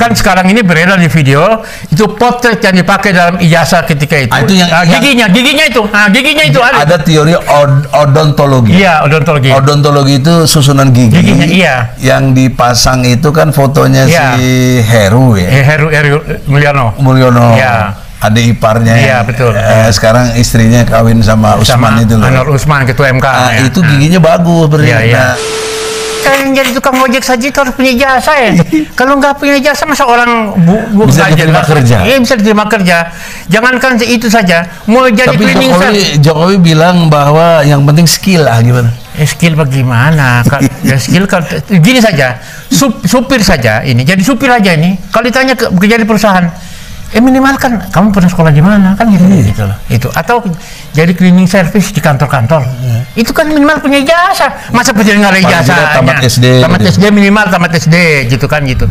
Bahkan sekarang ini beredar di video itu potret yang dipakai dalam ijazah ketika itu. Itu giginya itu ada. Ada teori odontologi. Iya, odontologi. Odontologi itu susunan gigi. Giginya, iya. Yang dipasang itu kan fotonya si Heru ya. Heru Mulyono. Iya. Adik iparnya. Iya, betul. Sekarang istrinya kawin sama Usman itu loh. Anwar Usman, ketua MK. Itu giginya bagus berarti. Iya. Kan jadi tukang ojek saja itu harus punya ijazah ya. Kalau nggak punya ijazah masa orang bisa diterima kerja? Iya, bisa diterima kerja. Jangankan itu saja, mau jadi cleaning service. Jokowi bilang bahwa yang penting skill lah, gimana? Skill bagaimana? Ya skill gini saja, supir saja ini. Jadi supir aja ini. Kalau ditanya kerja di perusahaan, minimal kan kamu pernah sekolah di mana kan gitu loh. Itu atau jadi cleaning service di kantor-kantor. Itu kan minimal punya ijazah. Masa presiden nggak ada ijazahnya? Tamat SD. Tamat SD minimal tamat SD gitu kan gitu.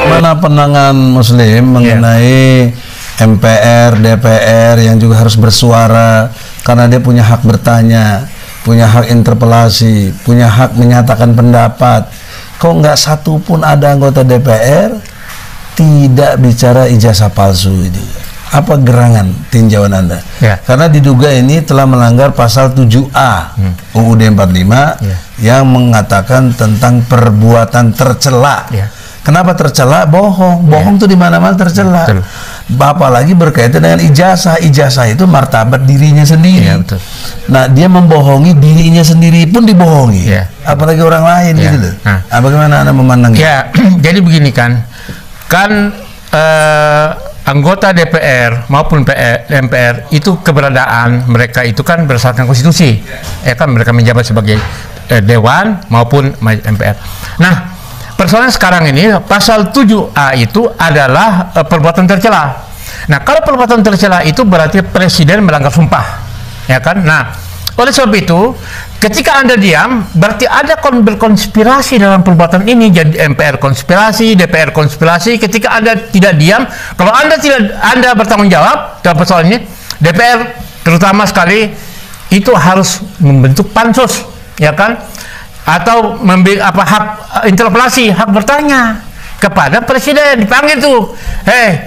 Mana pandangan Muslim mengenai MPR, DPR yang juga harus bersuara karena dia punya hak bertanya, punya hak interpelasi, punya hak menyatakan pendapat. Kok nggak satu pun ada anggota DPR tidak bicara ijazah palsu ini? Apa gerangan tinjauan Anda? Karena diduga ini telah melanggar pasal 7A UUD 45 yang mengatakan tentang perbuatan tercela. Kenapa tercela? Bohong. Bohong tuh di mana-mana tercela. Apalagi berkaitan dengan ijazah. Ijazah itu martabat dirinya sendiri. Nah, dia membohongi dirinya sendiri pun dibohongi. Apalagi orang lain gitu loh. Bagaimana Anda memandangnya? Ya, jadi begini kan anggota DPR maupun MPR itu keberadaan mereka itu kan berdasarkan konstitusi. Kan mereka menjabat sebagai dewan maupun MPR. Nah, persoalan sekarang ini pasal 7A itu adalah perbuatan tercela. Nah, kalau perbuatan tercela itu berarti presiden melanggar sumpah, ya kan? Nah, oleh sebab itu, ketika Anda diam, berarti ada berkonspirasi dalam perbuatan ini. Jadi MPR konspirasi, DPR konspirasi. Ketika Anda tidak diam, kalau Anda bertanggung jawab dalam persoalan ini, DPR terutama sekali itu harus membentuk pansus, ya kan? Atau hak interpelasi, hak bertanya kepada presiden, dipanggil tuh,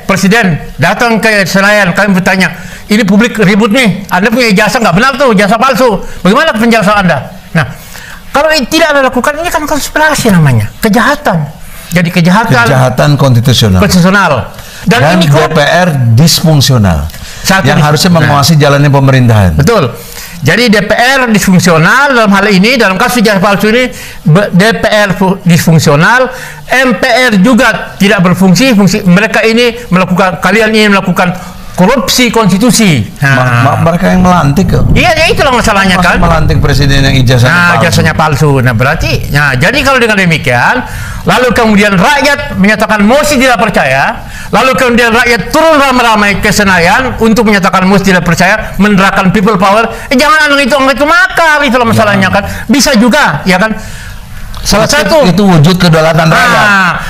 presiden datang ke Senayan, kami bertanya, ini publik ribut nih, Anda punya ijazah nggak benar tuh, ijazah palsu, bagaimana penjelasan Anda? Nah, kalau tidak Anda lakukan, ini kan konspirasi namanya, kejahatan, jadi kejahatan konstitusional. Dan ini DPR disfungsional, yang harusnya menguasai jalannya pemerintahan. Betul. Jadi DPR disfungsional dalam hal ini, dalam kasus ijazah palsu ini DPR disfungsional, MPR juga tidak berfungsi. Mereka ini kalian ini melakukan korupsi konstitusi. Mereka yang melantik kok. Iya, ya itulah masalahnya. Masa kan melantik presiden yang ijazahnya palsu. Nah, berarti jadi kalau dengan demikian, lalu kemudian rakyat menyatakan mosi tidak percaya, lalu kemudian rakyat turun ramai-ramai ke Senayan untuk menyatakan mosi tidak percaya, menerapkan people power, jangan itu makar, itulah masalahnya kan. Bisa juga, ya kan? Salah satu itu wujud kedaulatan rakyat.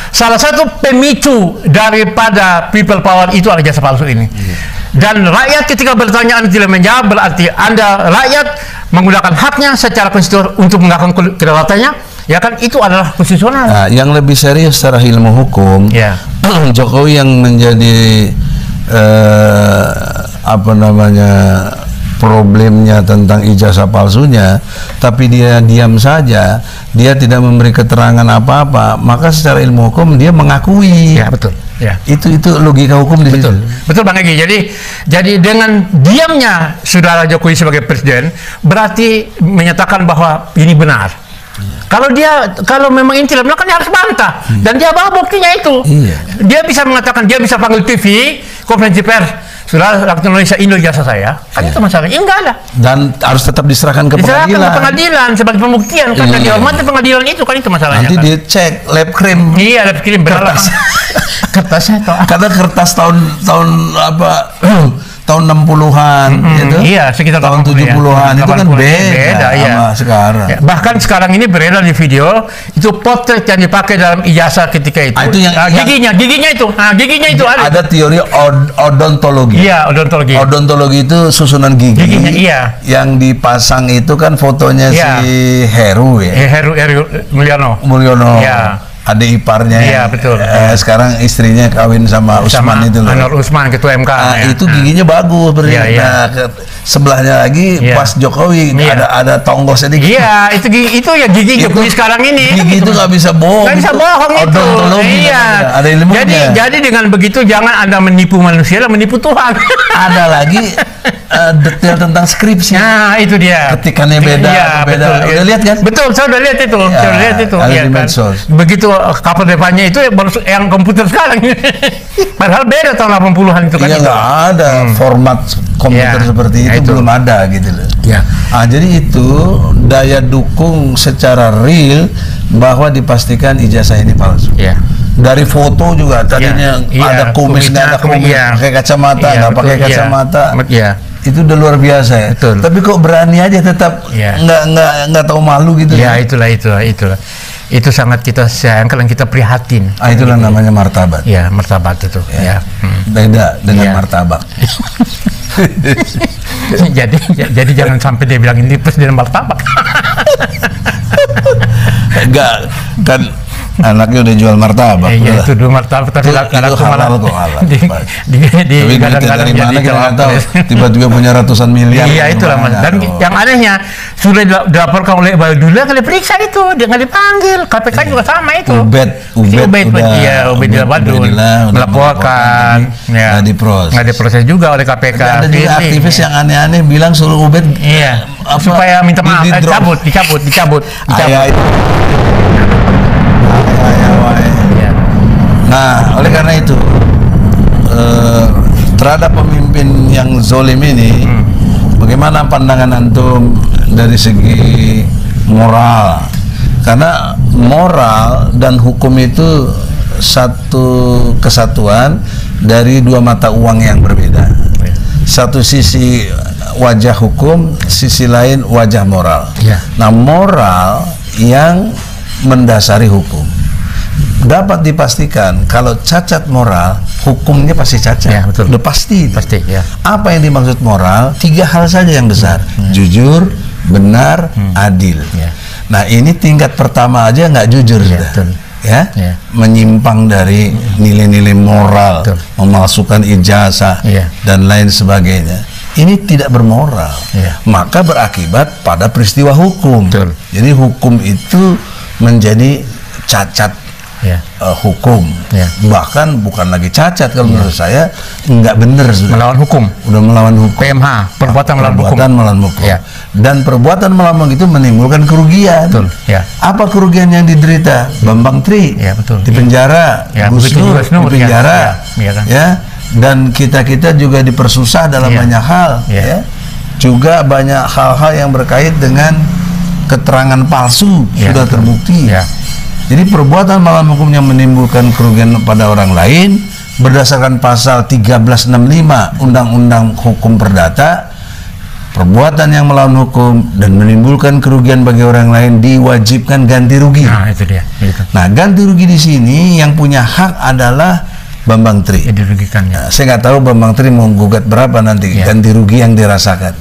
Salah satu pemicu daripada people power itu adalah ijazah palsu ini. Dan rakyat ketika bertanya Anda tidak menjawab, berarti rakyat menggunakan haknya secara konstitusional untuk menggunakan kedaulatannya, ya kan, itu adalah konstitusional. Nah, yang lebih serius secara ilmu hukum, Jokowi yang menjadi problemnya tentang ijazah palsunya, tapi dia diam saja, dia tidak memberi keterangan apa-apa, maka secara ilmu hukum dia mengakui. Ya, betul. Ya. Itu logika hukum di situ. Betul Bang Egy. Jadi dengan diamnya saudara Jokowi sebagai presiden berarti menyatakan bahwa ini benar. Kalau memang ini tidak benar, kan dia harus bantah. Dan dia bawa buktinya itu. Dia bisa mengatakan, dia bisa panggil TV, konferensi pers, sudah rakyat Indonesia, ini ijazah saya. Kan itu masalahnya. Enggak ada. Dan harus tetap diserahkan ke pengadilan. Diserahkan ke pengadilan sebagai pembuktian. Karena dihormati pengadilan itu, kan itu masalahnya. Nanti dicek lab krim. Iya, lab krim. Kertasnya karena kertas tahun tahun 60-an gitu. Iya, sekitar tahun 70-an itu kan beda sama sekarang. Ya, bahkan sekarang ini beredar di video itu potret yang dipakai dalam ijazah ketika itu. Itu yang giginya itu ada teori odontologi. Iya, odontologi. Odontologi itu susunan gigi. Giginya, iya. Yang dipasang itu kan fotonya si Heru ya. Heru Mulyono. Iya. Adik iparnya, iya, betul. Sekarang istrinya kawin sama Usman itu loh. Anwar Usman, ketua MK. Itu giginya bagus, iya. Nah, sebelahnya lagi pas Jokowi ada tonggol sedikit. Iya, itu ya gigi Jokowi sekarang ini. Gigi itu nggak bisa bohong. Nggak bisa bohong itu. Iya. Ada ilmunya. Jadi dengan begitu jangan Anda menipu manusia, lah menipu Tuhan. Ada lagi detail tentang skripsi. Nah, itu dia. Ketikannya beda. Betul, udah lihat kan? Betul, saya udah lihat itu. Ada di medsos. Begitu kapal depannya itu baru yang komputer sekarang. Padahal beda tahun 80-an itu kan. Iya, nggak ada format komputer seperti itu, belum ada gitu loh. Ya. Jadi itu daya dukung secara real bahwa dipastikan ijazah ini palsu. Ya. Dari foto juga tadinya ada kumis, nggak ada kumis, pakai kacamata, nggak pakai kacamata. Itu udah luar biasa ya. Betul. Tapi kok berani aja tetap nggak tahu malu gitu. Ya, itulah. Itu sangat kita sayangkan dan kita prihatin. Itulah namanya martabat. Ya, martabat itu. Ya. Beda dengan martabak. jadi jangan sampai dia bilang ini presiden martabak. Enggak, kan anaknya udah jual martabak. Iya, itu dulu martabak tapi itu halal kok, halal. Tapi dari mana kita nggak tahu, tiba-tiba punya ratusan miliar. Iya, itulah Mas. Dan yang anehnya sudah dilaporkan oleh Badulla kali periksa itu, dia nggak dipanggil. KPK juga sama itu. Ubed Badun melaporkan, nggak diproses juga oleh KPK. Ada juga aktivis yang aneh-aneh bilang suruh Ubed supaya minta maaf, dicabut. Nah, oleh karena itu terhadap pemimpin yang zolim ini, bagaimana pandangan antum dari segi moral? Karena moral dan hukum itu satu kesatuan dari dua mata uang yang berbeda. Satu sisi wajah hukum, sisi lain wajah moral. Nah, moral yang mendasari hukum dapat dipastikan kalau cacat moral, hukumnya pasti cacat. Ya, betul. Udah pasti. Ya. Apa yang dimaksud moral? 3 hal saja yang besar: jujur, benar, adil. Nah, ini tingkat pertama aja nggak jujur sudah. Betul. Menyimpang dari nilai-nilai moral, memalsukan ijazah dan lain sebagainya. Ini tidak bermoral. Maka berakibat pada peristiwa hukum. Betul. Jadi hukum itu menjadi cacat hukum, bahkan bukan lagi cacat kalau menurut saya, nggak benar, melawan hukum, udah melawan hukum. PMH, perbuatan melawan hukum. Dan perbuatan melawan hukum itu menimbulkan kerugian. Betul. Apa kerugian yang diderita? Bambang Tri di penjara, Gus Nur di penjara, dan kita juga dipersusah dalam banyak hal, juga banyak hal-hal yang berkait dengan keterangan palsu sudah terbukti. Jadi perbuatan melawan hukum yang menimbulkan kerugian pada orang lain berdasarkan pasal 1365 Undang-Undang Hukum Perdata, perbuatan yang melawan hukum dan menimbulkan kerugian bagi orang lain diwajibkan ganti rugi. Nah, itu dia. Nah, ganti rugi di sini yang punya hak adalah Bambang Tri. Dirugikannya. Saya nggak tahu Bambang Tri mau gugat berapa nanti ganti rugi yang dirasakan.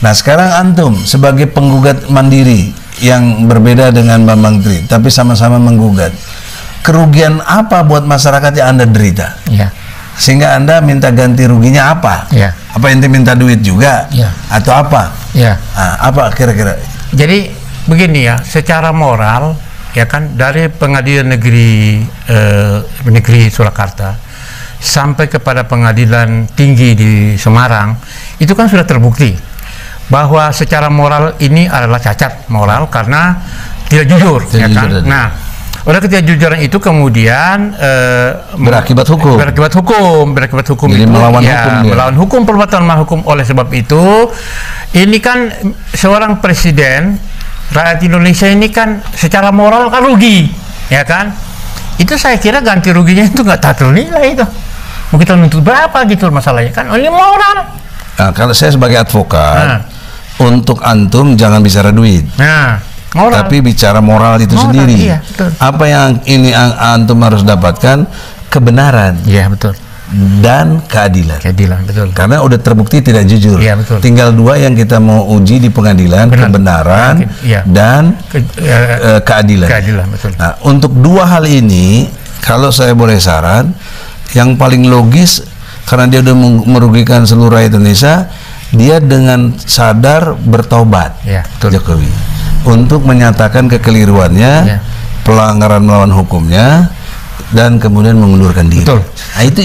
Nah, sekarang antum sebagai penggugat mandiri yang berbeda dengan Bambang Tri, tapi sama-sama menggugat. Kerugian apa buat masyarakat yang Anda derita? Sehingga Anda minta ganti ruginya apa? Apa ente minta duit juga? Atau apa? Nah, apa kira-kira? Jadi begini ya, secara moral dari Pengadilan Negeri Surakarta sampai kepada Pengadilan Tinggi di Semarang, itu kan sudah terbukti bahwa secara moral ini adalah cacat moral karena tidak jujur, Nah, oleh ketidakjujuran itu kemudian berakibat hukum. Jadi itu melawan hukum, perbuatan melawan hukum. Oleh sebab itu, ini kan seorang presiden rakyat Indonesia ini kan secara moral kan rugi, Itu saya kira ganti ruginya itu nggak ternilai itu. Mau kita nuntut berapa gitu masalahnya kan? Ini moral. Nah, kalau saya sebagai advokat, untuk antum jangan bicara duit. Nah, moral. Tapi bicara moral itu sendiri. Iya, betul. Apa yang ini antum harus dapatkan? Kebenaran. Iya, betul. Dan keadilan. Keadilan, betul. Karena udah terbukti tidak jujur. Iya, betul. Tinggal dua yang kita mau uji di pengadilan, kebenaran dan keadilan. Keadilan, betul. Nah, untuk dua hal ini, kalau saya boleh saran, yang paling logis karena dia udah merugikan seluruh rakyat Indonesia, dia dengan sadar bertobat, ya, betul. Jokowi, untuk menyatakan kekeliruannya, pelanggaran melawan hukumnya, dan kemudian mengundurkan diri. Betul. Nah, itu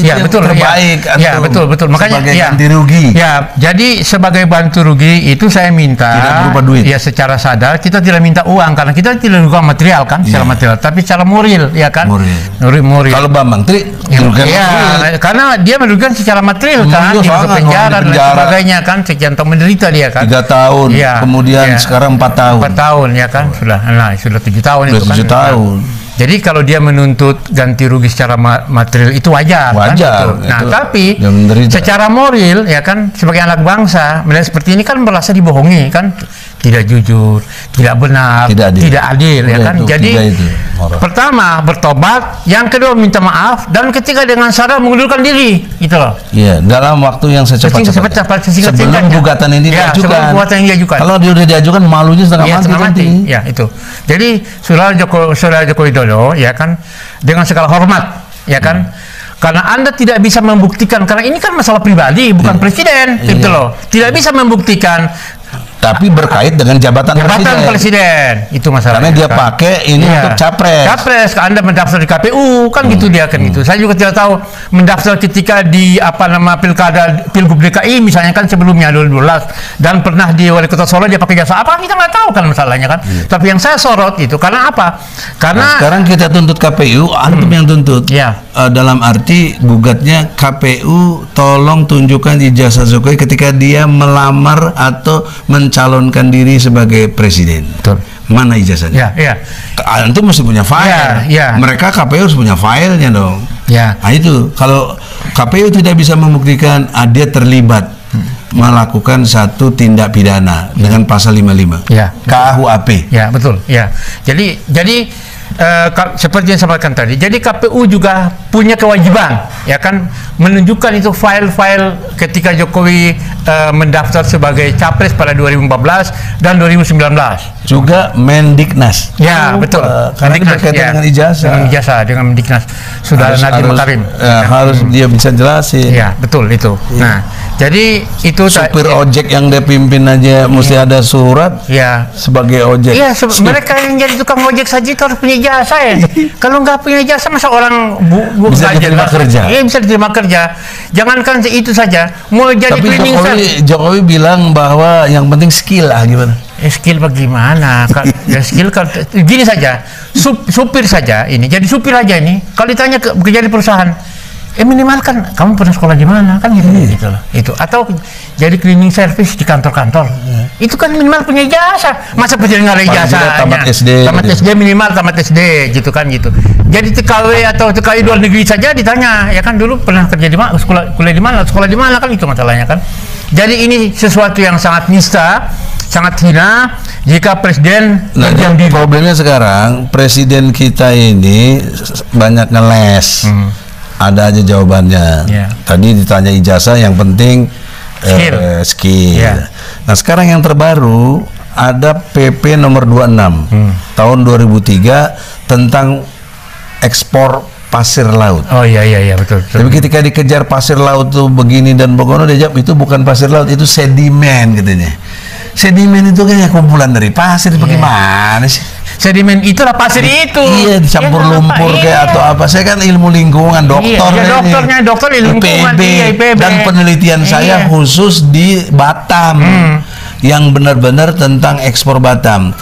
yang betul, terbaik. Ya, betul. Makanya sebagai ganti rugi. Ya, jadi sebagai bantu rugi itu saya minta tidak berupa duit. Ya, secara sadar kita tidak minta uang karena kita tidak merugikan material kan, secara material, tapi secara moral, ya kan? Moral. Kalau Bambang Tri, karena dia merugikan secara material kan, di penjara dan sebagainya kan, sekian tahun menderita dia kan. 3 tahun, kemudian sekarang 4 tahun. 4 tahun ya kan, sudah 7 tahun itu kan. 7 tahun. Jadi kalau dia menuntut ganti rugi secara material itu wajar kan? Gitu. Nah, tapi secara moral ya kan, sebagai anak bangsa melihat seperti ini kan merasa dibohongi kan, tidak jujur, tidak benar, tidak adil ya kan. Jadi pertama bertobat, yang kedua minta maaf, dan ketiga dengan sadar mengundurkan diri, gitu loh. Iya, dalam waktu yang secepat-cepatnya. Sebelum gugatan ini diajukan. Kalau dia udah diajukan, malunya setengah mati. Ya, itu. Jadi Saudara Joko Widodo ya kan, dengan segala hormat ya kan, karena Anda tidak bisa membuktikan, karena ini kan masalah pribadi bukan presiden, gitu loh, tidak bisa membuktikan, tapi berkait dengan jabatan presiden itu masalahnya. Karena dia pakai ini untuk capres. Anda mendaftar di KPU kan gitu dia kan gitu. Saya juga tidak tahu mendaftar ketika di Pilgub DKI misalnya kan sebelumnya 2012, dan pernah di Wali Kota Solo dia pakai jasa apa, kita nggak tahu kan masalahnya kan. Tapi yang saya sorot itu karena apa? Karena sekarang kita tuntut KPU, antum yang tuntut. Dalam arti gugatnya KPU, tolong tunjukkan ijazah Jokowi ketika dia melamar atau mencalonkan diri sebagai presiden. Betul. Mana ijazahnya? Antum mesti punya file. Mereka KPU harus punya filenya dong. Nah itu, kalau KPU tidak bisa membuktikan dia terlibat melakukan satu tindak pidana dengan pasal 55 KUHP. Ya, betul. Ya. Jadi seperti yang saya sampaikan tadi, jadi KPU juga punya kewajiban ya kan, menunjukkan itu file-file ketika Jokowi mendaftar sebagai capres pada 2014 dan 2019. Juga Mendiknas. Ya, betul. Karena berkaitan dengan ijazah. Dengan Mendiknas. Sudah Nadiem Makarim. Harus dia bisa jelasin. Ya, betul itu. Nah, jadi itu supir ojek yang dia pimpin aja mesti ada surat sebagai ojek. Iya, mereka yang jadi tukang ojek saja itu harus punya jasa ya. Kalau nggak punya jasa, masa orang bisa diterima kerja? Iya, bisa diterima kerja. Jangankan itu saja, mau jadi cleaning service. Jokowi bilang bahwa yang penting skill gimana? Skill bagaimana? Skill gini saja, supir saja ini, jadi supir aja ini. Kalau ditanya kerja di perusahaan, minimal kan kamu pernah sekolah di mana kan gitu loh. Itu atau jadi cleaning service di kantor-kantor. Itu kan minimal punya ijazah. Masa presiden nggak ada ijazah? Tamat SD minimal tamat SD gitu kan gitu. Jadi TKW atau TKI luar negeri saja ditanya ya kan, dulu pernah kerja di mana, kuliah di mana, sekolah di mana kan, itu masalahnya kan. Jadi ini sesuatu yang sangat nista, sangat hina jika presiden problemnya sekarang presiden kita ini banyak ngeles. Ada aja jawabannya. Tadi ditanya ijazah, yang penting skill. Nah, sekarang yang terbaru ada PP nomor 26 tahun 2003 tentang ekspor pasir laut. Oh iya betul. Tapi ketika dikejar pasir laut tuh begini dan begono, dia jawab itu bukan pasir laut, itu sedimen katanya. Sedimen itu kan kumpulan dari pasir, bagaimana sih? Sedimen itulah pasir itu. Iya, dicampur lumpur kayak atau apa. Saya kan ilmu lingkungan, dokter ilmu lingkungan, IPB. Dan penelitian saya khusus di Batam, yang benar-benar tentang ekspor Batam.